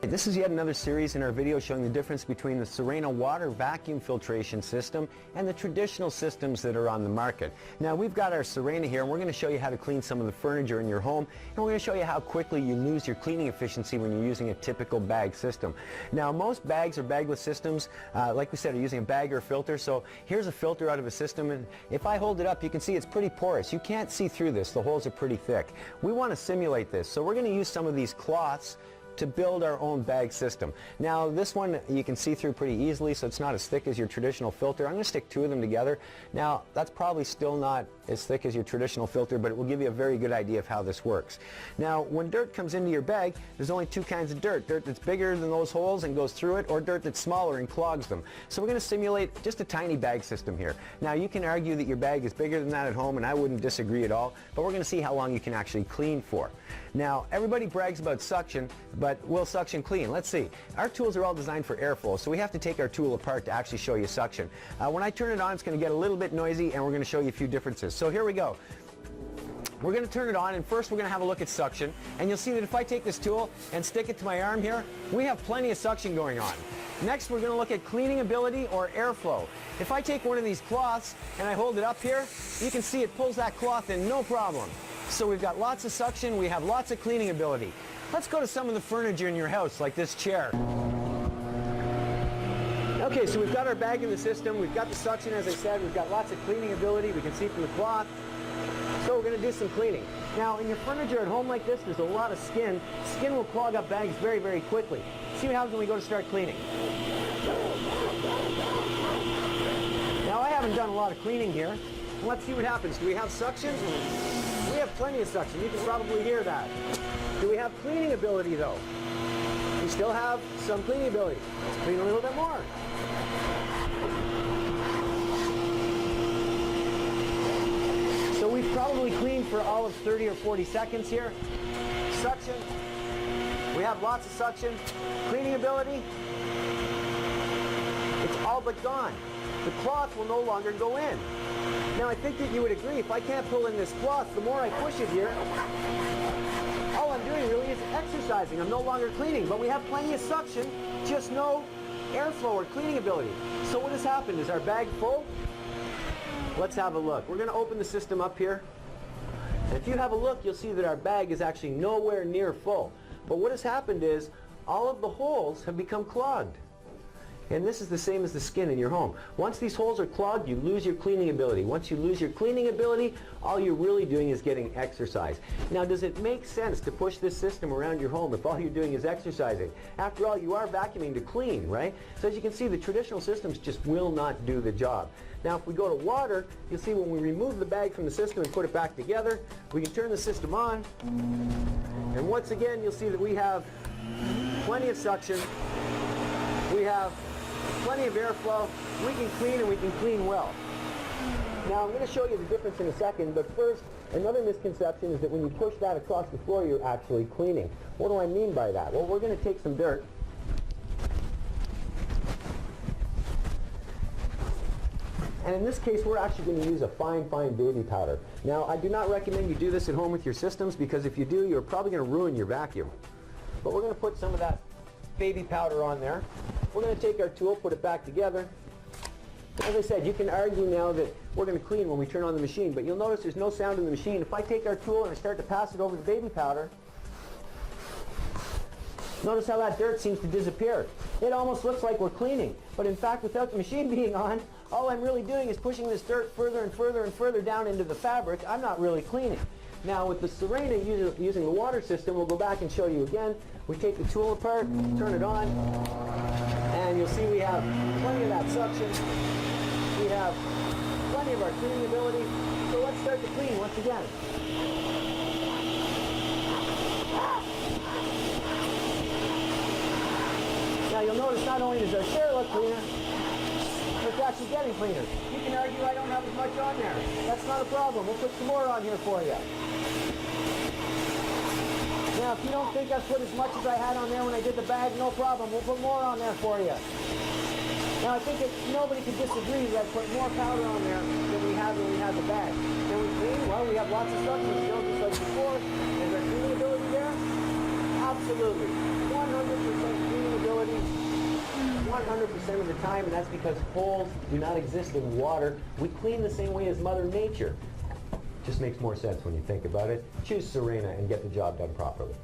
This is yet another series in our video showing the difference between the Serena water vacuum filtration system and the traditional systems that are on the market. Now we've got our Serena here and we're going to show you how to clean some of the furniture in your home, and we're going to show you how quickly you lose your cleaning efficiency when you're using a typical bag system. Now most bags or bagless systems, like we said, are using a bag or a filter. So here's a filter out of a system, and if I hold it up you can see it's pretty porous. You can't see through this. The holes are pretty thick. We want to simulate this, so we're going to use some of these cloths to build our own bag system. Now this one you can see through pretty easily, so it's not as thick as your traditional filter. I'm going to stick two of them together. Now that's probably still not as thick as your traditional filter, but it will give you a very good idea of how this works. Now when dirt comes into your bag, there's only two kinds of dirt. Dirt that's bigger than those holes and goes through it, or dirt that's smaller and clogs them. So we're going to simulate just a tiny bag system here. Now you can argue that your bag is bigger than that at home, and I wouldn't disagree at all, but we're going to see how long you can actually clean for. Now everybody brags about suction, but will suction clean? Let's see. Our tools are all designed for airflow, so we have to take our tool apart to actually show you suction. When I turn it on, it's going to get a little bit noisy, and we're going to show you a few differences. So here we go. We're going to turn it on, and first we're going to have a look at suction, and you'll see that if I take this tool and stick it to my arm here, we have plenty of suction going on. Next we're going to look at cleaning ability or airflow. If I take one of these cloths and I hold it up here, you can see it pulls that cloth in no problem. So we've got lots of suction, we have lots of cleaning ability. Let's go to some of the furniture in your house, like this chair. Okay, so we've got our bag in the system, we've got the suction, as I said, we've got lots of cleaning ability, we can see from the cloth. So we're going to do some cleaning. Now in your furniture at home like this, there's a lot of skin. Skin will clog up bags very, very quickly. See what happens when we go to start cleaning. Now I haven't done a lot of cleaning here. Let's see what happens. Do we have suction? We have plenty of suction. You can probably hear that. Do we have cleaning ability though? We still have some cleaning ability. Let's clean a little bit more. So we've probably cleaned for all of 30 or 40 seconds here. Suction. We have lots of suction. Cleaning ability. It's all but gone. The cloth will no longer go in. Now I think that you would agree, if I can't pull in this cloth, the more I push it here, all I'm doing really is exercising. I'm no longer cleaning, but we have plenty of suction, just no airflow or cleaning ability. So what has happened? Is our bag full? Let's have a look. We're going to open the system up here. And if you have a look, you'll see that our bag is actually nowhere near full. But what has happened is all of the holes have become clogged. And this is the same as the skin in your home. Once these holes are clogged, you lose your cleaning ability. Once you lose your cleaning ability, all you're really doing is getting exercise. Now, does it make sense to push this system around your home if all you're doing is exercising? After all, you are vacuuming to clean, right? So as you can see, the traditional systems just will not do the job. Now, if we go to water, you'll see when we remove the bag from the system and put it back together, we can turn the system on. And once again, you'll see that we have plenty of suction. We have plenty of airflow. We can clean, and we can clean well. Now I'm going to show you the difference in a second, but first, another misconception is that when you push that across the floor, you're actually cleaning. What do I mean by that? Well, we're going to take some dirt. And in this case, we're actually going to use a fine baby powder. Now, I do not recommend you do this at home with your systems, because if you do, you're probably going to ruin your vacuum. But we're going to put some of that baby powder on there. We're going to take our tool, put it back together. As I said, you can argue now that we're going to clean when we turn on the machine, but you'll notice there's no sound in the machine. If I take our tool and I start to pass it over the baby powder, notice how that dirt seems to disappear. It almost looks like we're cleaning, but in fact, without the machine being on, all I'm really doing is pushing this dirt further and further and further down into the fabric. I'm not really cleaning. Now with the Serena using the water system, we'll go back and show you again. We take the tool apart, turn it on, and you'll see we have plenty of that suction. We have plenty of our cleaning ability. So let's start to clean once again. Now you'll notice not only does our chair look cleaner, but it's actually getting cleaner. You can argue I don't have as much on there. That's not a problem. We'll put some more on here for you. Now, if you don't think I've put as much as I had on there when I did the bag, no problem. We'll put more on there for you. Now, I think nobody could disagree that I put more powder on there than we had when we had the bag. Can we clean? Well, we have lots of suction still, just like before. Is there cleaning ability there? Absolutely. 100% 100% of the time, and that's because holes do not exist in water. We clean the same way as Mother Nature. Just makes more sense when you think about it. Choose Serena and get the job done properly.